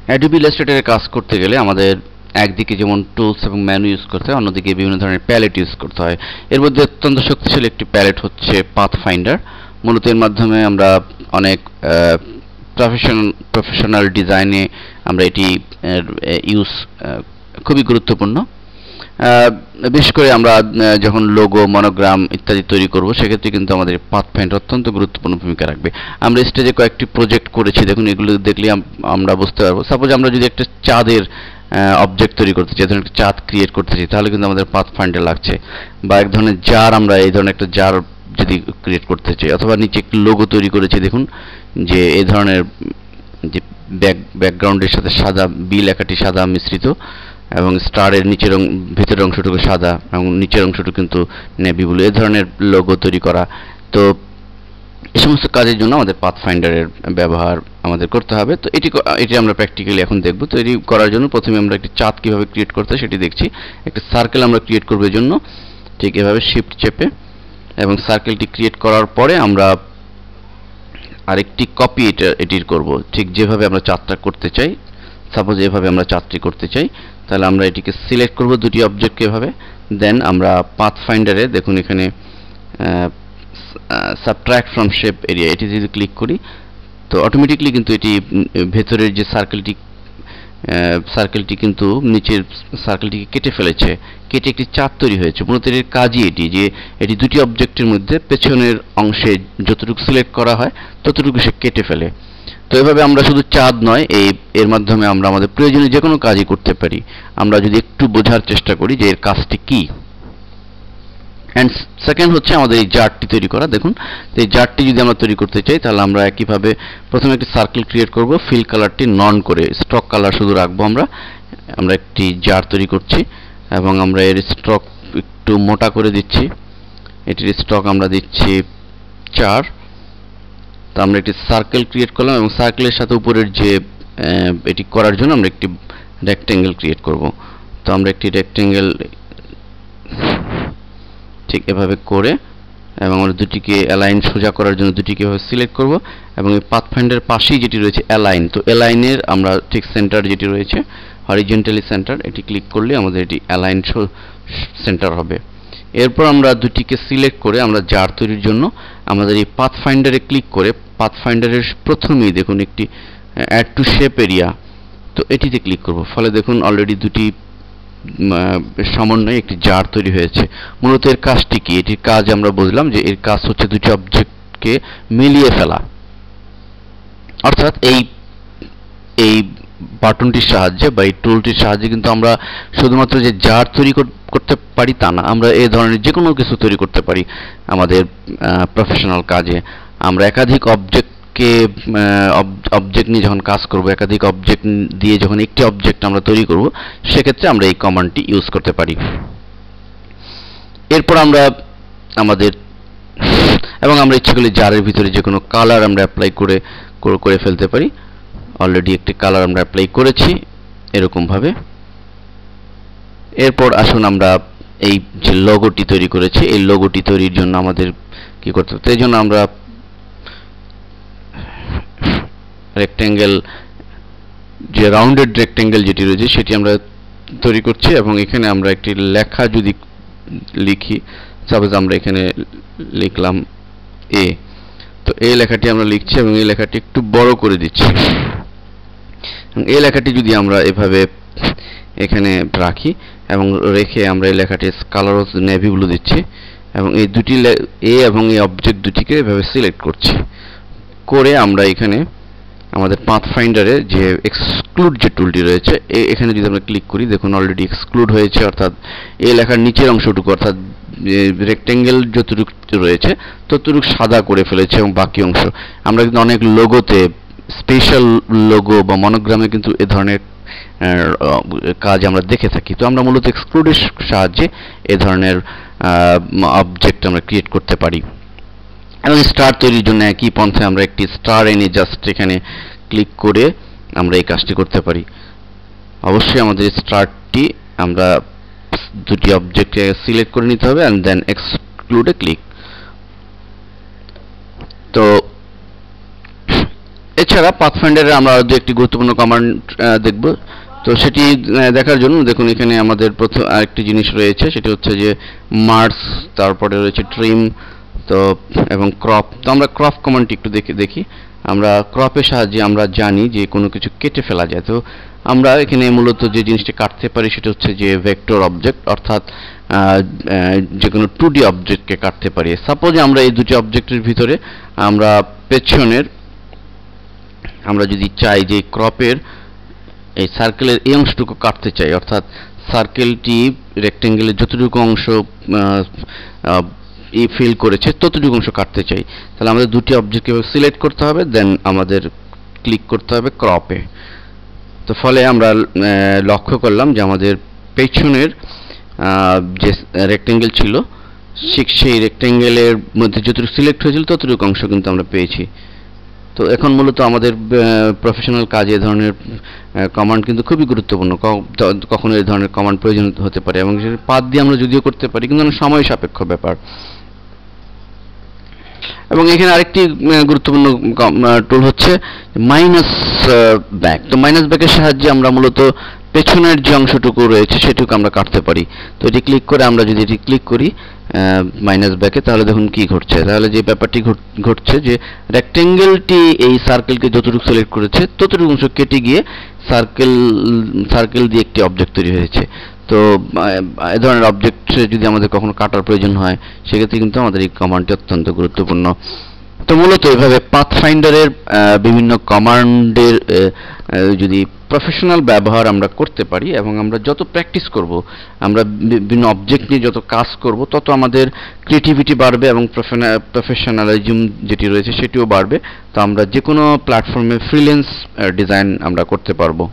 Adobe ইলাস্ট্রেটরে কাজ করতে গেলে আমাদের একদিকে যেমন টুলস এবং মেনু ইউজ করতে হয়, অন্যদিকে বিভিন্ন ধরনের প্যালেট ইউজ করতে হয়। এর মধ্যে অত্যন্ত শক্তিশালী একটি প্যালেট হচ্ছে পাথফাইন্ডার। মূলত এর মাধ্যমে আমরা অনেক প্রফেশনাল ডিজাইনে আমরা এটি ইউজ খুবই গুরুত্বপূর্ণ। বিশেষ করে আমরা যখন লোগো, মনোগ্রাম ইত্যাদি তৈরি করব, সেক্ষেত্রে কিন্তু আমাদের পাথফাইন্ডার অত্যন্ত গুরুত্বপূর্ণ ভূমিকা রাখবে। আমরা স্টেজে কয়েকটি প্রজেক্ট করেছি, দেখুন এগুলো দেখলে আমরা বুঝতে পারবো। সাপোজ আমরা যদি একটা চাঁদের অবজেক্ট তৈরি করতে চাই, ধরুন একটা চাঁদ ক্রিয়েট করতে চাই, তাহলে কিন্তু আমাদের পাথফাইন্ডার লাগছে। বা এক ধরনের জার, আমরা এই ধরনের একটা জার যদি ক্রিয়েট করতে চাই, অথবা নিচে একটি লোগো তৈরি করেছি, দেখুন যে এই ধরনের যে ব্যাকগ্রাউন্ডের সাথে সাদা বি লেখাটি সাদা মিশ্রিত, এবং স্টারের নিচের ভিতরের অংশটুকু সাদা এবং নিচের অংশটুকু কিন্তু নেভি ব্লু, এই ধরনের লোগো তৈরি করা। তো এই সমস্ত কাজের জন্য আমাদের পাথফাইন্ডারের ব্যবহার আমাদের করতে হবে। তো এটি আমরা প্র্যাকটিক্যালি এখন দেখব। তো এটি করার জন্য প্রথমে আমরা একটি চাঁদ কীভাবে ক্রিয়েট করতে হয় সেটি দেখছি। একটা সার্কেল আমরা ক্রিয়েট করব এর জন্য, ঠিক এভাবে শিফট চেপে, এবং সার্কেলটি ক্রিয়েট করার পরে আমরা আরেকটি কপি এটির করব, ঠিক যেভাবে আমরা চাঁদটা করতে চাই। সাপোজ এভাবে আমরা চাঁদটি করতে চাই, তাহলে আমরা এটিকে সিলেক্ট করব দুটি অবজেক্টকে এভাবে। দেন আমরা পাথফাইন্ডারে দেখুন এখানে সাবট্রাক্ট ফ্রম শেপ এরিয়া, এটি যদি ক্লিক করি, তো অটোমেটিকলি কিন্তু এটি ভেতরের যে সার্কেলটি কিন্তু নিচের সার্কেলটিকে কেটে ফেলেছে, কেটে একটি চাঁদ তৈরি হয়েছে। মূলত এর কাজই এটি যে এটি দুটি অবজেক্টের মধ্যে পেছনের অংশে যতটুকু সিলেক্ট করা হয় ততটুকু সে কেটে ফেলে। তো এভাবে আমরা শুধু চাঁদ নয়, এর মাধ্যমে আমরা আমাদের প্রয়োজনীয় যে কোনো কাজই করতে পারি, আমরা যদি একটু বোঝার চেষ্টা করি যে এর কাজটি কী। অ্যান্ড সেকেন্ড হচ্ছে আমাদের এই জারটি তৈরি করা। দেখুন এই জারটি যদি আমরা তৈরি করতে চাই, তাহলে আমরা একইভাবে প্রথমে একটি সার্কেল ক্রিয়েট করব, ফিল কালারটি নন করে স্ট্রোক কালার শুধু রাখবো। আমরা একটি জার তৈরি করছি এবং আমরা এর স্ট্রোক একটু মোটা করে দিচ্ছি। এটির স্ট্রোক আমরা দিচ্ছি 4। তো আমরা একটি সার্কেল ক্রিয়েট করলাম এবং সার্কেলের সাথে উপরের যে এটি করার জন্য আমরা একটি রেক্ট্যাঙ্গেল ক্রিয়েট করব। তো আমরা একটি রেক্ট্যাঙ্গেল ঠিক এভাবে করে, এবং আমরা দুটিকে অ্যালাইন সোজা করার জন্য দুটিকে এভাবে সিলেক্ট করব, এবং এই পাথফাইন্ডার পাশেই যেটি রয়েছে অ্যালাইন, তো অ্যালাইনের আমরা ঠিক সেন্টার যেটি রয়েছে হরিজন্টালি সেন্টার, এটি ক্লিক করলে আমাদের এটি অ্যালাইন সেন্টার হবে। এরপর আমরা দুটিকে সিলেক্ট করে আমরা জার তৈরির জন্য আমাদের এই পাথফাইন্ডারে ক্লিক করে পাথফাইন্ডারের প্রথমেই দেখুন একটি অ্যাড টু শেপ এরিয়া, তো এটিতে ক্লিক করব। ফলে দেখুন অলরেডি দুটি সমন্বয়ে একটি জার তৈরি হয়েছে। মূলত এর কাজটি কি? এটির কাজ আমরা বুঝলাম যে এর কাজ হচ্ছে দুটি অবজেক্টকে মিলিয়ে ফেলা। অর্থাৎ এই বাটনটির সাহায্যে বা এই টুলটির সাহায্যে কিন্তু আমরা শুধুমাত্র যে জার তৈরি করতে পারি তা না, আমরা এই ধরনের যে কোনো কিছু তৈরি করতে পারি আমাদের প্রফেশনাল কাজে। আমরা একাধিক অবজেক্ট নিয়ে যখন কাজ করব, একাধিক অবজেক্ট দিয়ে যখন একটি অবজেক্ট আমরা তৈরি করব, সেক্ষেত্রে আমরা এই কমান্ডটি ইউজ করতে পারি। এরপর আমরা আমরা ইচ্ছে করলে জারের ভিতরে যে কোনো কালার আমরা অ্যাপ্লাই করে ফেলতে পারি। অলরেডি একটি কালার আমরা অ্যাপ্লাই করেছি এরকমভাবে। এরপর আসুন আমরা এই যে লোগোটি তৈরি করেছি, এই লোগোটি তৈরির জন্য আমাদের কি করতে হবে? এই জন্য আমরা রেক্ট্যাঙ্গেল, যে রাউন্ডেড রেক্ট্যাঙ্গেল যেটি রয়েছে সেটি আমরা তৈরি করছি, এবং এখানে আমরা একটি লেখা যদি লিখি, সাপোজ আমরা এখানে লিখলাম এ, তো এই লেখাটি আমরা লিখছি এবং এই লেখাটি একটু বড় করে দিচ্ছি। এই লেখাটি যদি আমরা এভাবে এখানে রাখি এবং রেখে আমরা এই লেখাটির কালার অফ নেভি ব্লু দিচ্ছি, এবং এই দুটি এ এবং এই অবজেক্ট দুটিকে এভাবে সিলেক্ট করছি করে আমরা এখানে আমাদের পাথফাইন্ডারে যে এক্সক্লুড যে টুলটি রয়েছে, এখানে যদি আমরা ক্লিক করি, দেখুন অলরেডি এক্সক্লুড হয়েছে। অর্থাৎ এই লেখার নিচের অংশটুকু, অর্থাৎ রেক্ট্যাঙ্গেল যতটুকু রয়েছে ততটুকু সাদা করে ফেলেছে, এবং বাকি অংশ আমরা কিন্তু অনেক লোগোতে, স্পেশাল লোগো বা মনোগ্রামে কিন্তু এ ধরনের কাজ আমরা দেখে থাকি। তো আমরা মূলত এক্সক্লুডের সাহায্যে এ ধরনের অবজেক্ট আমরা ক্রিয়েট করতে পারি। এবং স্টার তৈরির জন্য একই পন্থায় আমরা একটি স্টার এনে জাস্ট এখানে ক্লিক করে আমরা এই কাজটি করতে পারি। অবশ্যই আমাদের স্টারটি আমরা দুটি অবজেক্টকে সিলেক্ট করে নিতে হবে, অ্যান্ড দেন এক্সক্লুডে ক্লিক। তো এছাড়া পাথফাইন্ডারে আমরা আরো একটি গুরুত্বপূর্ণ কমান্ড দেখব। তো সেটি দেখার জন্য দেখুন এখানে আমাদের প্রথম আরেকটি জিনিস রয়েছে, সেটি হচ্ছে যে মার্জ, তারপরে রয়েছে ট্রিম, তো এবং ক্রপ। তো আমরা ক্রপ কমান্ডটি একটু দেখি। আমরা ক্রপের সাহায্যে আমরা জানি যে কোনো কিছু কেটে ফেলা যায়। তো আমরা এখানে মূলত যে জিনিসটি কাটতে পারি সেটা হচ্ছে যে ভেক্টর অবজেক্ট, অর্থাৎ যে কোনো 2D অবজেক্টকে কাটতে পারি। সাপোজ আমরা এই দুটি অবজেক্টের ভিতরে আমরা পেছনের, আমরা যদি চাই যে ক্রপের এই সার্কেলের এই অংশটুকু কাটতে চাই, অর্থাৎ সার্কেলটি রেক্টেঙ্গেলের যতটুকু অংশ ফিল করেছে ততটুকু অংশ কাটতে চাই, তাহলে আমাদের দুটি অবজেক্টকে সিলেক্ট করতে হবে, দেন আমাদের ক্লিক করতে হবে ক্রপে। তো ফলে আমরা লক্ষ্য করলাম যে আমাদের পেছনের যে রেক্টেঙ্গেল ছিল সেই রেক্টেঙ্গেলের মধ্যে যতটুকু সিলেক্ট হয়েছিল ততটুকু অংশ কিন্তু আমরা পেয়েছি। তো এখন মূলত আমাদের প্রফেশনাল কাজে এই ধরনের কমান্ড কিন্তু খুবই গুরুত্বপূর্ণ। কখনো এই ধরনের কমান্ড প্রয়োজন হতে পারে, এবং পাথ দিয়ে আমরা যদিও করতে পারি কিন্তু অনেক সময় সাপেক্ষ ব্যাপার। এবং এখানে আরেকটি গুরুত্বপূর্ণ টুল হচ্ছে মাইনাস ব্যাক। তো মাইনাস ব্যাকের সাহায্যে আমরা মূলত পেছনের যে অংশটুকু রয়েছে সেটুকু আমরা কাটতে পারি। তো এটি ক্লিক করে আমরা যদি এটি ক্লিক করি মাইনাস ব্যাকে, তাহলে দেখুন কি ঘটছে। তাহলে যে ব্যাপারটি ঘটছে যে রেক্টেঙ্গেলটি এই সার্কেলকে যতটুকু সিলেক্ট করেছে ততটুকু অংশ কেটে গিয়ে সার্কেল দিয়ে একটি অবজেক্ট তৈরি হয়েছে। তো এই ধরনের অবজেক্ট যদি আমাদের কখনো কাটার প্রয়োজন হয় সেক্ষেত্রে কিন্তু আমাদের এই কমান্ডটি অত্যন্ত গুরুত্বপূর্ণ। তো মূলত এভাবে পাথফাইন্ডারের বিভিন্ন কমান্ডের যদি প্রফেশনাল ব্যবহার আমরা করতে পারি এবং আমরা যত প্র্যাকটিস করব, আমরা বিভিন্ন অবজেক্ট নিয়ে যত কাজ করব, তত আমাদের ক্রিয়েটিভিটি বাড়বে এবং প্রফেশনালিজম যেটি রয়েছে সেটিও বাড়বে। তো আমরা যে কোনো প্ল্যাটফর্মে ফ্রিল্যান্স ডিজাইন আমরা করতে পারবো।